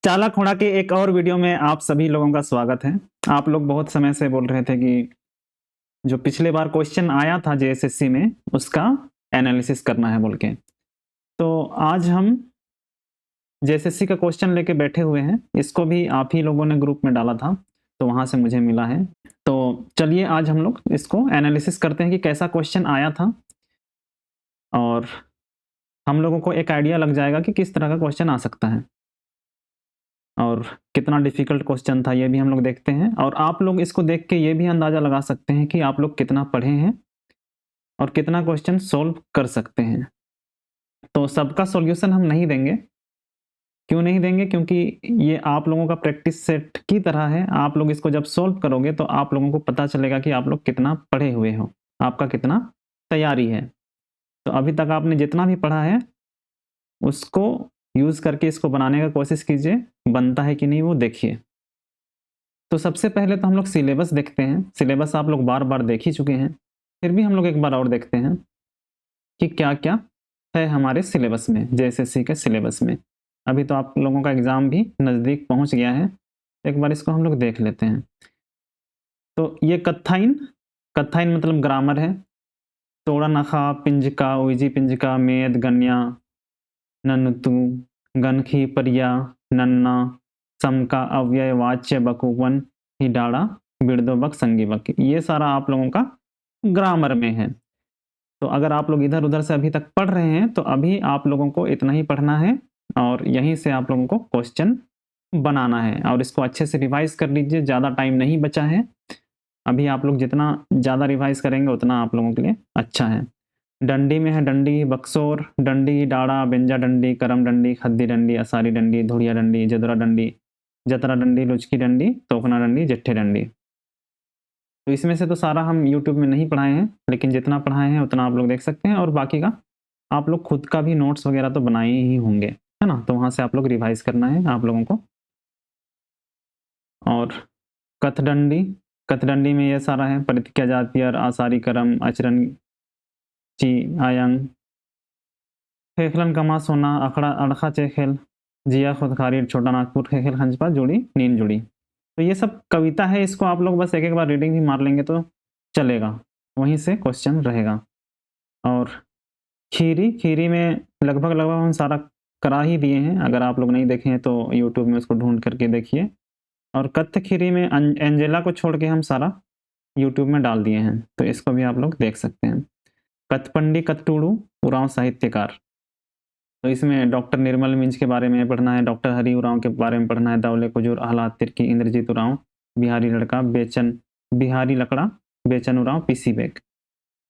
चालाक होड़ा के एक और वीडियो में आप सभी लोगों का स्वागत है। आप लोग बहुत समय से बोल रहे थे कि जो पिछले बार क्वेश्चन आया था जेएसएससी में उसका एनालिसिस करना है बोल के। तो आज हम जेएसएससी का क्वेश्चन लेके बैठे हुए हैं। इसको भी आप ही लोगों ने ग्रुप में डाला था, तो वहां से मुझे मिला है। तो चलिए आज हम लोग इसको एनालिसिस करते हैं कि कैसा क्वेश्चन आया था, और हम लोगों को एक आइडिया लग जाएगा कि किस तरह का क्वेश्चन आ सकता है और कितना डिफिकल्ट क्वेश्चन था, ये भी हम लोग देखते हैं। और आप लोग इसको देख के ये भी अंदाजा लगा सकते हैं कि आप लोग कितना पढ़े हैं और कितना क्वेश्चन सोल्व कर सकते हैं। तो सबका सॉल्यूशन हम नहीं देंगे। क्यों नहीं देंगे? क्योंकि ये आप लोगों का प्रैक्टिस सेट की तरह है। आप लोग इसको जब सोल्व करोगे तो आप लोगों को पता चलेगा कि आप लोग कितना पढ़े हुए हो, आपका कितना तैयारी है। तो अभी तक आपने जितना भी पढ़ा है उसको यूज करके इसको बनाने का कोशिश कीजिए, बनता है कि नहीं वो देखिए। तो सबसे पहले तो हम लोग सिलेबस देखते हैं। सिलेबस आप लोग बार बार देख ही चुके हैं, फिर भी हम लोग एक बार और देखते हैं कि क्या क्या है हमारे सिलेबस में, जेएसएससी के सिलेबस में। अभी तो आप लोगों का एग्ज़ाम भी नज़दीक पहुंच गया है, एक बार इसको हम लोग देख लेते हैं। तो ये कत्थाइन, कत्थाइन मतलब ग्रामर है। तोड़ा नखा, पिंजका, उइजी पिंजका, मेद, गन्या, ननुतु, गनखी, परिया, नन्ना, समका, अव्यय, वाच्य, बकुवन, हिडाड़ा, बिरदोबक, संगीबक, ये सारा आप लोगों का ग्रामर में है। तो अगर आप लोग इधर उधर से अभी तक पढ़ रहे हैं तो अभी आप लोगों को इतना ही पढ़ना है और यहीं से आप लोगों को क्वेश्चन बनाना है। और इसको अच्छे से रिवाइज कर लीजिए, ज़्यादा टाइम नहीं बचा है। अभी आप लोग जितना ज़्यादा रिवाइज करेंगे उतना आप लोगों के लिए अच्छा है। डंडी में है डंडी, बक्सोर, डंडी, डाड़ा, बेंजा डंडी, करम डंडी, खद्दी डंडी, असारी डंडी, धुड़िया डंडी, जदरा डंडी, जतरा डंडी, लुचकी डंडी, तोकना डंडी, जिट्ठे डंडी। तो इसमें से तो सारा हम यूट्यूब में नहीं पढ़ाए हैं, लेकिन जितना पढ़ाए हैं उतना आप लोग देख सकते हैं। और बाकी का आप लोग खुद का भी नोट्स वगैरह तो बनाए ही होंगे, है ना? तो वहाँ से आप लोग रिवाइज करना है आप लोगों को। और कथडंडी, कथडंडी में ये सारा है। परित्या जातियर, आसारी करम, अचरन ची आयंग, खेखलन कमा सोना, अखड़ा अड़खा चेखेल, जिया खुदखारी, छोटा नागपुर, खेखेल खंजपा, जुड़ी नींद जुड़ी। तो ये सब कविता है, इसको आप लोग बस एक एक बार रीडिंग भी मार लेंगे तो चलेगा, वहीं से क्वेश्चन रहेगा। और खीरी, खीरी में लगभग लगभग हम सारा करा ही दिए हैं। अगर आप लोग नहीं देखे हैं तो यूट्यूब में उसको ढूंढ करके देखिए। और कत्थ खीरी में एंजेला को छोड़ के हम सारा यूट्यूब में डाल दिए हैं, तो इसको भी आप लोग देख सकते हैं। कथपंडी, कथटूड़ू, उरांव साहित्यकार, तो इसमें डॉक्टर निर्मल मिंज के बारे में पढ़ना है, डॉक्टर हरि उरांव के बारे में पढ़ना है, दौले कुजूर, आह्लाद तिर्की, इंद्रजीत उरांव, बिहारी लड़का, बेचन, बिहारी लकड़ा, बेचन उरांव, पीसी बेग।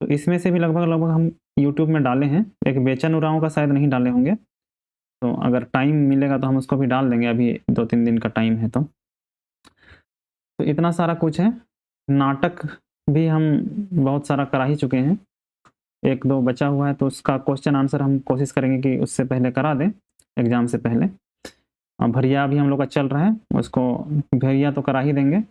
तो इसमें से भी लगभग लगभग हम यूट्यूब में डाले हैं। एक बेचन उरांव का शायद नहीं डाले होंगे, तो अगर टाइम मिलेगा तो हम उसको भी डाल देंगे। अभी 2-3 दिन का टाइम है। तो इतना सारा कुछ है। नाटक भी हम बहुत सारा करा ही चुके हैं, 1-2 बचा हुआ है, तो उसका क्वेश्चन आंसर हम कोशिश करेंगे कि उससे पहले करा दें, एग्जाम से पहले। भरिया भी हम लोग का चल रहा है, उसको भरिया तो करा ही देंगे।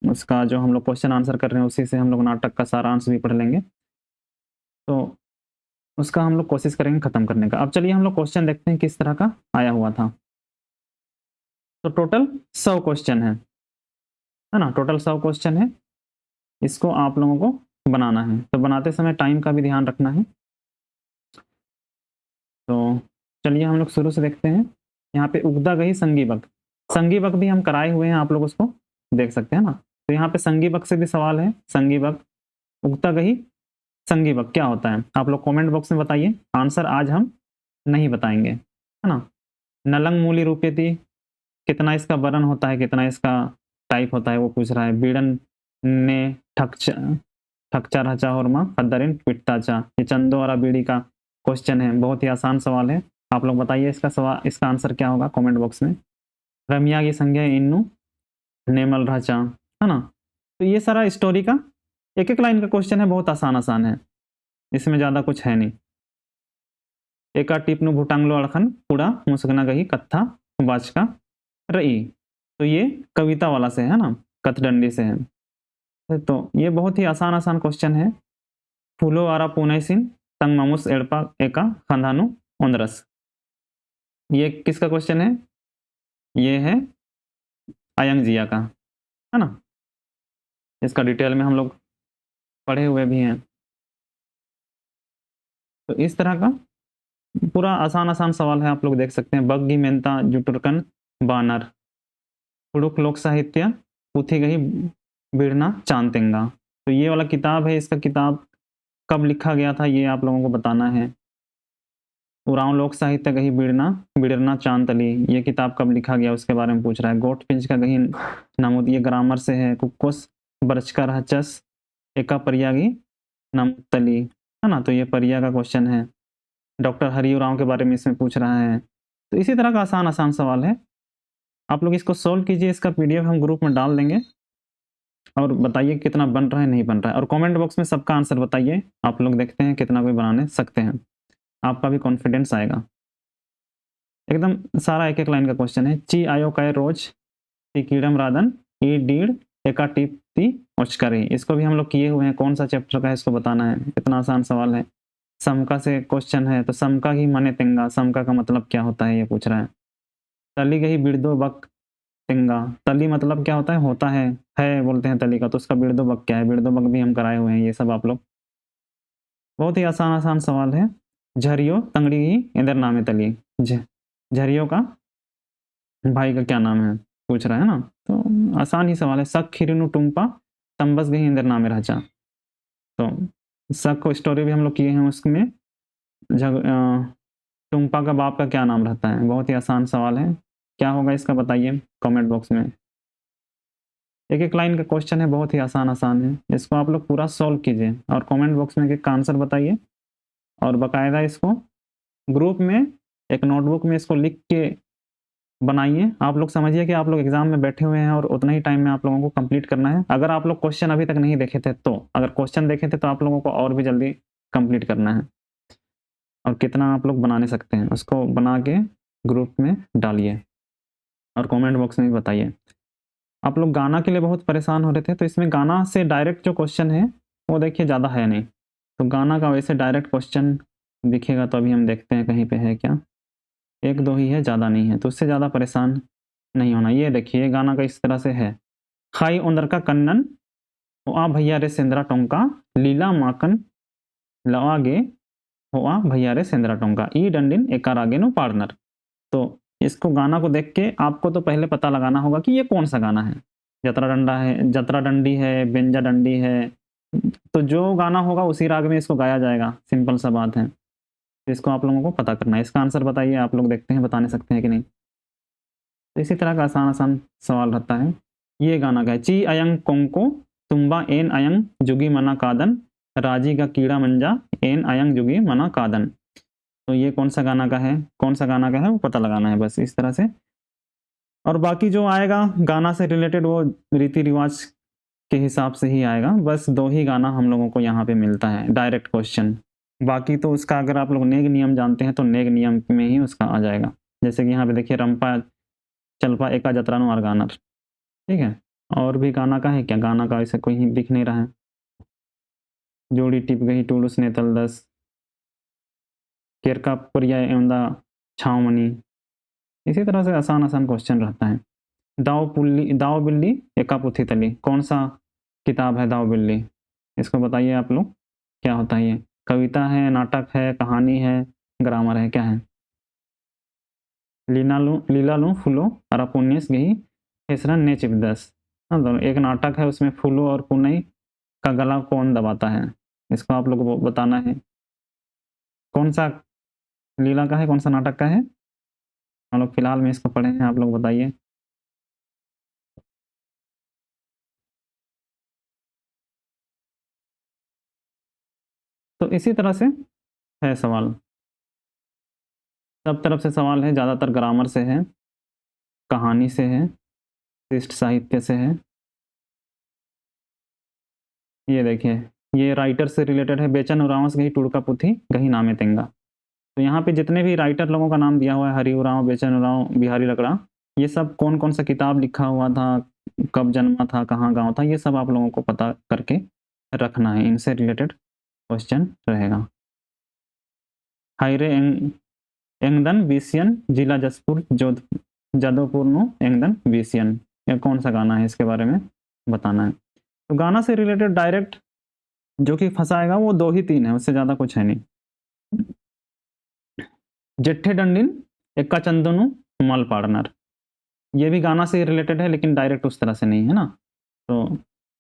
उसका जो हम लोग क्वेश्चन आंसर कर रहे हैं उसी से हम लोग नाटक का सारांश भी पढ़ लेंगे, तो उसका हम लोग कोशिश करेंगे खत्म करने का। अब चलिए हम लोग क्वेश्चन देखते हैं किस तरह का आया हुआ था। तो टोटल 100 क्वेश्चन है ना? टोटल 100 क्वेश्चन है। इसको आप लोगों को बनाना है, तो बनाते समय टाइम का भी ध्यान रखना है। तो चलिए हम लोग शुरू से देखते हैं। यहाँ पे उगदा गही संगीबक, संगीबक भी हम कराए हुए हैं, आप लोग उसको देख सकते हैं ना। तो यहाँ पे संगीबक से भी सवाल है। संगीबक, उगता गही संगीबक क्या होता है? आप लोग कमेंट बॉक्स में बताइए। आंसर आज हम नहीं बताएंगे, है ना। नलंग मूली रूपयती, कितना इसका वर्ण होता है, कितना इसका टाइप होता है, वो पूछ रहा है। बीड़न ने ठकचा रचा और माँ खद्दरिन पिटताचा, ये चंदो और बीड़ी का क्वेश्चन है। बहुत ही आसान सवाल है। आप लोग बताइए इसका सवाल, इसका आंसर क्या होगा कमेंट बॉक्स में। रमिया की संज्ञा इन्नू नेमल राचा, है ना। तो ये सारा स्टोरी का एक एक लाइन का क्वेश्चन है, बहुत आसान आसान है, इसमें ज़्यादा कुछ है नहीं। एका टिपनु भुटांगलो अड़खन पूरा मुसगना गही कत्था वाचका रई, तो ये कविता वाला से है ना, कथडंडी से है। तो ये बहुत ही आसान आसान क्वेश्चन है। फूलो आरा पुनैसिन तंग मामुस एड़पा एका खंधानु ओंदरस, ये किसका क्वेश्चन है? ये है अयंगजिया का, है ना। इसका डिटेल में हम लोग पढ़े हुए भी हैं। तो इस तरह का पूरा आसान आसान सवाल है, आप लोग देख सकते हैं। बग्गी मेहता जुटुरकन बानर, हुड़ुक लोक साहित्य पुथी गही बिड़ना चांतेंगा। तो ये वाला किताब है, इसका किताब कब लिखा गया था ये आप लोगों को बताना है। उरांव लोक साहित्य गही बिड़ना चांतली, ये किताब कब लिखा गया उसके बारे में पूछ रहा है। गोट पिंच का गही नमूद, ये ग्रामर से है। कुक्कुस बरचकर हचस एका परियागी नमुतली, है ना। तो ये परिया का क्वेश्चन है। डॉक्टर हरि उरांव के बारे में इसमें पूछ रहा है। तो इसी तरह का आसान आसान सवाल है, आप लोग इसको सोल्व कीजिए। इसका पीडीएफ हम ग्रुप में डाल देंगे और बताइए कितना बन रहा है नहीं बन रहा है, और कमेंट बॉक्स में सबका आंसर बताइए। आप लोग देखते हैं कितना कोई बनाने सकते हैं, आपका भी कॉन्फिडेंस आएगा। एकदम सारा एक एक लाइन का क्वेश्चन है। ची आयो काय रोज ती कीड़म राधन ई डीड़ एका टिप ती उचकरी, इसको भी हम लोग किए हुए हैं। कौन सा चैप्टर का है इसको बताना है, इतना आसान सवाल है। समका से क्वेश्चन है, तो समका ही माने तेंगा, समका का मतलब क्या होता है ये पूछ रहा है। तली गई बिड़दो बक तेंगा, तली मतलब क्या होता है बोलते हैं तली का, तो उसका बिड़दो बक क्या है, बिड़दो बक भी हम कराए हुए हैं। ये सब आप लोग, बहुत ही आसान आसान सवाल है। झरियो तंगड़ी ही इंदर नाम है तली, झरियो का भाई का क्या नाम है पूछ रहा है ना। तो आसान ही सवाल है। सक खिरिनु टुम्पा तंबस गई इंदर नाम राजा, तो सक को स्टोरी भी हम लोग किए हैं। उसमें टुम्पा का बाप का क्या नाम रहता है। बहुत ही आसान सवाल है, क्या होगा इसका बताइए कमेंट बॉक्स में। एक एक लाइन का क्वेश्चन है, बहुत ही आसान आसान है। इसको आप लोग पूरा सॉल्व कीजिए और कमेंट बॉक्स में एक आंसर बताइए, और बाकायदा इसको ग्रुप में एक नोटबुक में इसको लिख के बनाइए। आप लोग समझिए कि आप लोग एग्जाम में बैठे हुए हैं और उतना ही टाइम में आप लोगों को कंप्लीट करना है। अगर आप लोग क्वेश्चन अभी तक नहीं देखे थे, तो अगर क्वेश्चन देखे थे तो आप लोगों को और भी जल्दी कंप्लीट करना है। और कितना आप लोग बनाने सकते हैं उसको बना के ग्रुप में डालिए और कमेंट बॉक्स में भी बताइए। आप लोग गाना के लिए बहुत परेशान हो रहे थे, तो इसमें गाना से डायरेक्ट जो क्वेश्चन है वो देखिए ज़्यादा है नहीं। तो गाना का वैसे डायरेक्ट क्वेश्चन दिखेगा तो अभी हम देखते हैं कहीं पे है क्या। एक दो ही है, ज़्यादा नहीं है, तो उससे ज़्यादा परेशान नहीं होना। ये देखिए गाना का इस तरह से है। खाई उंदर का कन्नन आ भैया रे सेंद्रा टोंका लीला माकन लवागे होआ भैया रे सेंद्रा टोंका ई डंडिन एका रागे नो पार्टनर। तो इसको गाना को देख के आपको तो पहले पता लगाना होगा कि ये कौन सा गाना है। जतरा डंडा है, जतरा डंडी है, बेंजा डंडी है, तो जो गाना होगा उसी राग में इसको गाया जाएगा। सिंपल सा बात है, तो इसको आप लोगों को पता करना है। इसका आंसर बताइए, आप लोग देखते हैं बताने सकते हैं कि नहीं। तो इसी तरह का आसान आसान सवाल रहता है। ये गाना का है। ची अयंग कोंको तुम्बा एन अयंग जुगी मना कादन राजी का कीड़ा मंजा एन अयंग जुगी मना कादन। तो ये कौन सा गाना का है, कौन सा गाना का है वो पता लगाना है बस इस तरह से। और बाकी जो आएगा गाना से रिलेटेड वो रीति रिवाज के हिसाब से ही आएगा। बस दो ही गाना हम लोगों को यहाँ पे मिलता है डायरेक्ट क्वेश्चन। बाकी तो उसका अगर आप लोग नेग नियम जानते हैं तो नेग नियम में ही उसका आ जाएगा। जैसे कि यहाँ पे देखिए रंपा चलपा एका जतरानो और गाना, ठीक है। और भी गाना का है क्या, गाना का ऐसा कोई दिख नहीं रहा है। जोड़ी टिप गई टूलुस ने तलदस केरका पुरिया एवंदा छावमनी। इसी तरह से आसान आसान क्वेश्चन रहता है। दाव बिल्ली एका पुथी तली, कौन सा किताब है दाव बिल्ली, इसको बताइए आप लोग क्या होता है। ये कविता है, नाटक है, कहानी है, ग्रामर है, क्या है। लीलालू फूलो अरापुन्यस गही हेसरन ने चिपदस। हाँ, एक नाटक है, उसमें फूलो और पुनई का गला कौन दबाता है, इसको आप लोग को बताना है। कौन सा लीला का है, कौन सा नाटक का है, हम लोग फिलहाल में इसको पढ़े हैं, आप लोग बताइए। तो इसी तरह से है सवाल, सब तरफ से सवाल है। ज़्यादातर ग्रामर से है, कहानी से है, शिष्ट साहित्य से है। ये देखिए ये राइटर से रिलेटेड है। बेचन उरावस गही टुड़का पुथी गही नामे तेंगा। तो यहाँ पे जितने भी राइटर लोगों का नाम दिया हुआ है, हरि उरांव, बेचन उरांव, बिहारी लकड़ा, ये सब कौन कौन सा किताब लिखा हुआ था, कब जन्मा था, कहाँ गाँव था, ये सब आप लोगों को पता करके रखना है। इनसे रिलेटेड क्वेश्चन रहेगा। हायरे एंगदन बीसियन जिला जसपुर जोधपुर जदोपूर्ण एंगदन विसियन, या कौन सा गाना है इसके बारे में बताना है। तो गाना से रिलेटेड डायरेक्ट जो कि फंसाएगा वो 2 ही 3 है, उससे ज़्यादा कुछ है नहीं। जेठे डंडिन एक्का चंदनु मल पार्टनर, ये भी गाना से रिलेटेड है लेकिन डायरेक्ट उस तरह से नहीं है ना। तो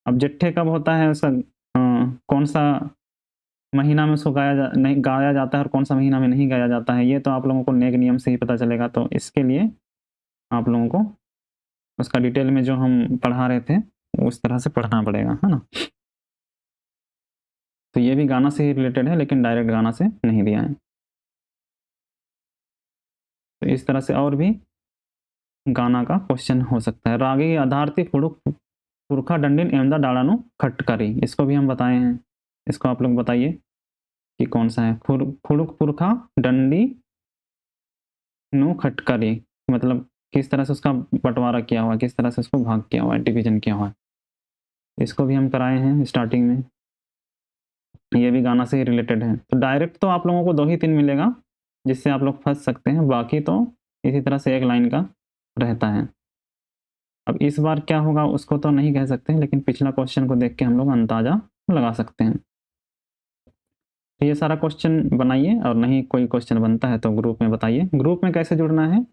अब जेठे कब होता है, उसका कौन सा महीना में उसको गाया जाता है और कौन सा महीना में नहीं गाया जाता है, ये तो आप लोगों को नेक नियम से ही पता चलेगा। तो इसके लिए आप लोगों को उसका डिटेल में जो हम पढ़ा रहे थे उस तरह से पढ़ना पड़ेगा, है ना। तो ये भी गाना से ही रिलेटेड है लेकिन डायरेक्ट गाना से नहीं दिया है। तो इस तरह से और भी गाना का क्वेश्चन हो सकता है। रागी आधारती खुड़ुक पुरखा डंडिन एमदा डाड़ानु खटकरी, इसको भी हम बताए हैं, इसको आप लोग बताइए कि कौन सा है। खुड़ुक पुरखा डंडी नु खटकरी, मतलब किस तरह से उसका बंटवारा किया हुआ है, किस तरह से उसको भाग किया हुआ है, डिवीजन किया हुआ है। इसको भी हम कराए हैं स्टार्टिंग में, ये भी गाना से ही रिलेटेड है। तो डायरेक्ट तो आप लोगों को 2 ही 3 मिलेगा जिससे आप लोग फंस सकते हैं, बाकी तो इसी तरह से एक लाइन का रहता है। अब इस बार क्या होगा उसको तो नहीं कह सकते, लेकिन पिछला क्वेश्चन को देख के हम लोग अंदाजा लगा सकते हैं। तो ये सारा क्वेश्चन बनाइए, और नहीं कोई क्वेश्चन बनता है तो ग्रुप में बताइए। ग्रुप में कैसे जुड़ना है,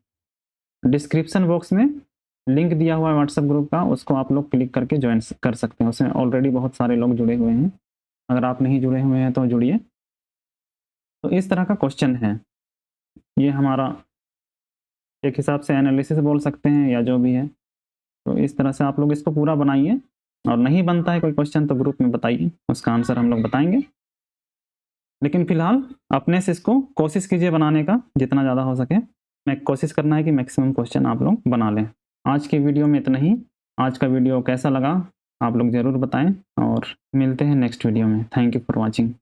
डिस्क्रिप्शन बॉक्स में लिंक दिया हुआ है व्हाट्सएप ग्रुप का, उसको आप लोग क्लिक करके ज्वाइन कर सकते हैं। उसमें ऑलरेडी बहुत सारे लोग जुड़े हुए हैं, अगर आप नहीं जुड़े हुए हैं तो जुड़िए। तो इस तरह का क्वेश्चन है ये हमारा, एक हिसाब से एनालिसिस बोल सकते हैं या जो भी है। तो इस तरह से आप लोग इसको पूरा बनाइए, और नहीं बनता है कोई क्वेश्चन तो ग्रुप में बताइए, उसका आंसर हम लोग बताएंगे। लेकिन फिलहाल अपने से इसको कोशिश कीजिए बनाने का जितना ज़्यादा हो सके। मैं कोशिश करना है कि मैक्सिमम क्वेश्चन आप लोग बना लें। आज की वीडियो में इतना ही। आज का वीडियो कैसा लगा आप लोग ज़रूर बताएं, और मिलते हैं नेक्स्ट वीडियो में। Thank you for watching.